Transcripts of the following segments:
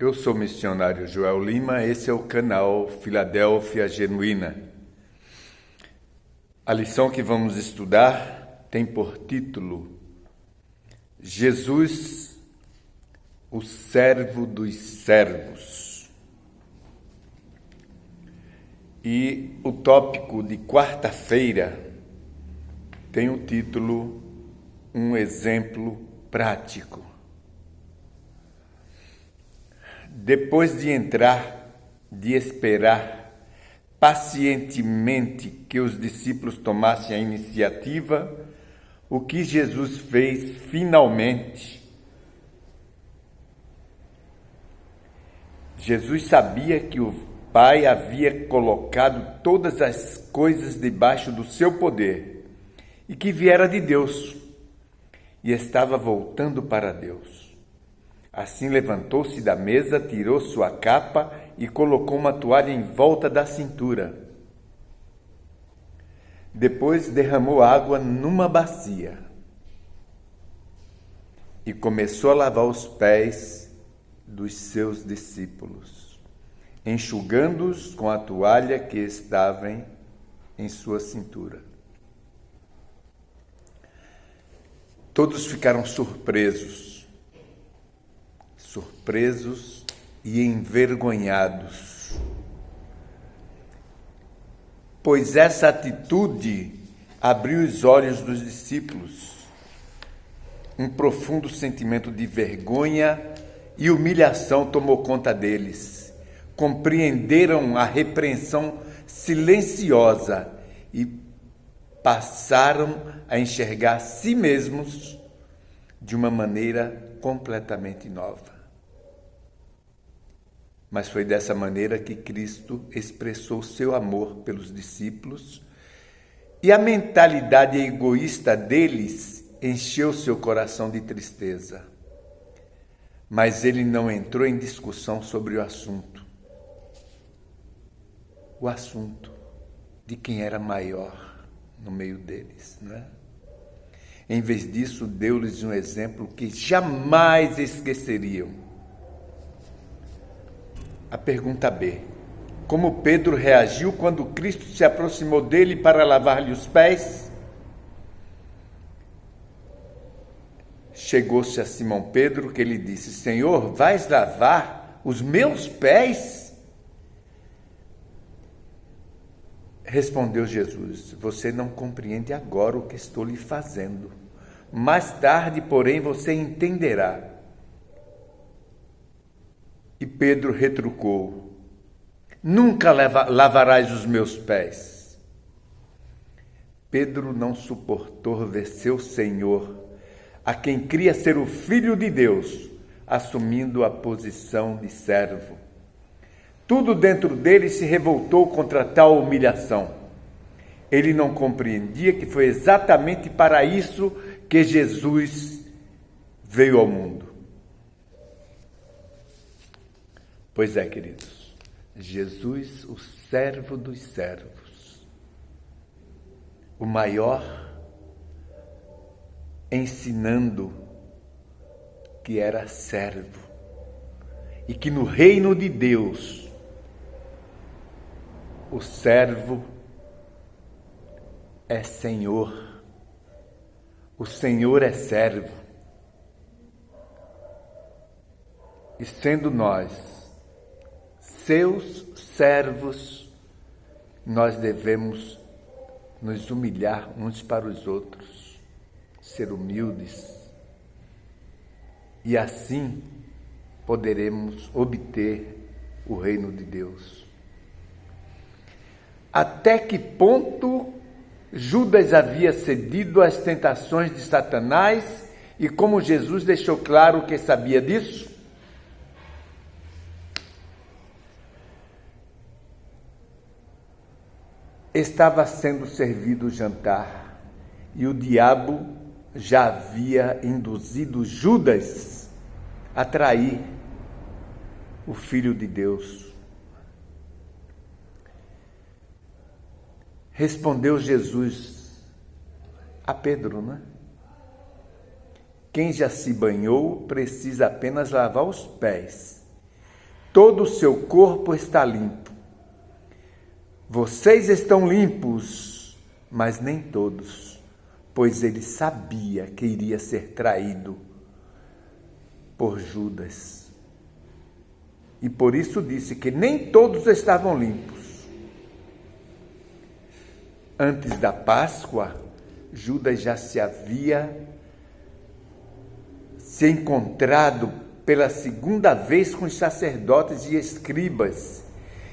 Eu sou o missionário Joel Lima, esse é o canal Filadélfia Genuína. A lição que vamos estudar tem por título Jesus, o servo dos servos. E o tópico de quarta-feira tem o título Um exemplo prático. Depois de esperar pacientemente que os discípulos tomassem a iniciativa, o que Jesus fez finalmente? Jesus sabia que o Pai havia colocado todas as coisas debaixo do seu poder e que viera de Deus e estava voltando para Deus. Assim levantou-se da mesa, tirou sua capa e colocou uma toalha em volta da cintura. Depois derramou água numa bacia e começou a lavar os pés dos seus discípulos, enxugando-os com a toalha que estava em sua cintura. Todos ficaram surpresos e envergonhados, pois essa atitude abriu os olhos dos discípulos. Um profundo sentimento de vergonha e humilhação tomou conta deles. Compreenderam a repreensão silenciosa e passaram a enxergar a si mesmos de uma maneira completamente nova. Mas foi dessa maneira que Cristo expressou seu amor pelos discípulos e a mentalidade egoísta deles encheu seu coração de tristeza. Mas ele não entrou em discussão sobre o assunto de quem era maior no meio deles, não é? Em vez disso, deu-lhes um exemplo que jamais esqueceriam. A pergunta B. Como Pedro reagiu quando Cristo se aproximou dele para lavar-lhe os pés? Chegou-se a Simão Pedro que lhe disse: Senhor, vais lavar os meus pés? Respondeu Jesus: Você não compreende agora o que estou lhe fazendo. Mais tarde, porém, você entenderá. E Pedro retrucou: Nunca lavarás os meus pés. Pedro não suportou ver seu Senhor, a quem cria ser o Filho de Deus, assumindo a posição de servo. Tudo dentro dele se revoltou contra tal humilhação. Ele não compreendia que foi exatamente para isso que Jesus veio ao mundo. Pois é, queridos, Jesus, o servo dos servos, o maior, ensinando que era servo e que no reino de Deus o servo é Senhor, o Senhor é servo. E sendo nós seus servos, nós devemos nos humilhar uns para os outros, ser humildes, e assim poderemos obter o reino de Deus. Até que ponto Judas havia cedido às tentações de Satanás e como Jesus deixou claro que sabia disso? Estava sendo servido o jantar e o diabo já havia induzido Judas a trair o Filho de Deus. Respondeu Jesus a Pedro, né? Quem já se banhou precisa apenas lavar os pés, todo o seu corpo está limpo. Vocês estão limpos, mas nem todos, pois ele sabia que iria ser traído por Judas. E por isso disse que nem todos estavam limpos. Antes da Páscoa, Judas já se havia encontrado pela segunda vez com os sacerdotes e escribas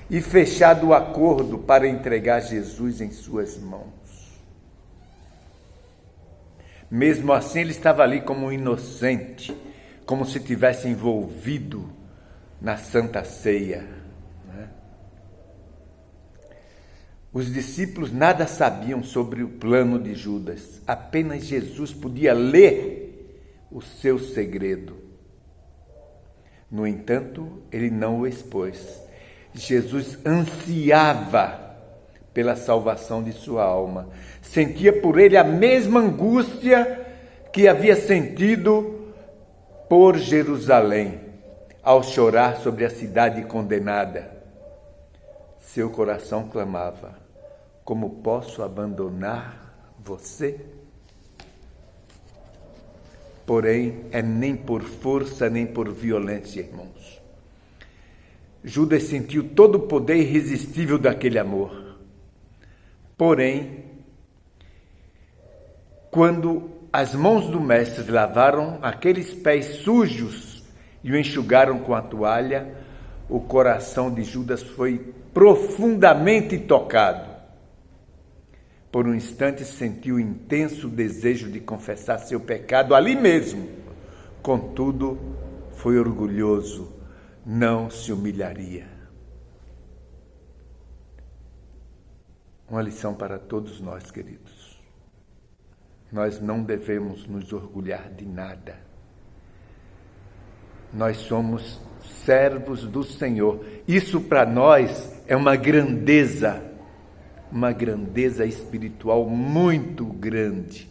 e fechado o acordo para entregar Jesus em suas mãos. Mesmo assim, ele estava ali como um inocente, como se tivesse envolvido na Santa Ceia. Os discípulos nada sabiam sobre o plano de Judas, apenas Jesus podia ler o seu segredo. No entanto, ele não o expôs. Jesus ansiava pela salvação de sua alma. Sentia por ele a mesma angústia que havia sentido por Jerusalém, ao chorar sobre a cidade condenada. Seu coração clamava: como posso abandonar você? Porém, é nem por força, nem por violência, irmãos. Judas sentiu todo o poder irresistível daquele amor. Porém, quando as mãos do mestre lavaram aqueles pés sujos e o enxugaram com a toalha, o coração de Judas foi profundamente tocado. Por um instante sentiu intenso desejo de confessar seu pecado ali mesmo. Contudo, foi orgulhoso, não se humilharia. Uma lição para todos nós, queridos. Nós não devemos nos orgulhar de nada. Nós somos servos do Senhor. Isso para nós é uma grandeza espiritual muito grande,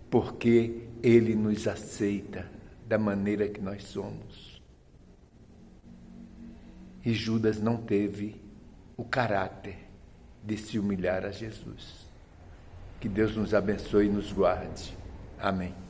porque Ele nos aceita da maneira que nós somos. E Judas não teve o caráter de se humilhar a Jesus. Que Deus nos abençoe e nos guarde. Amém.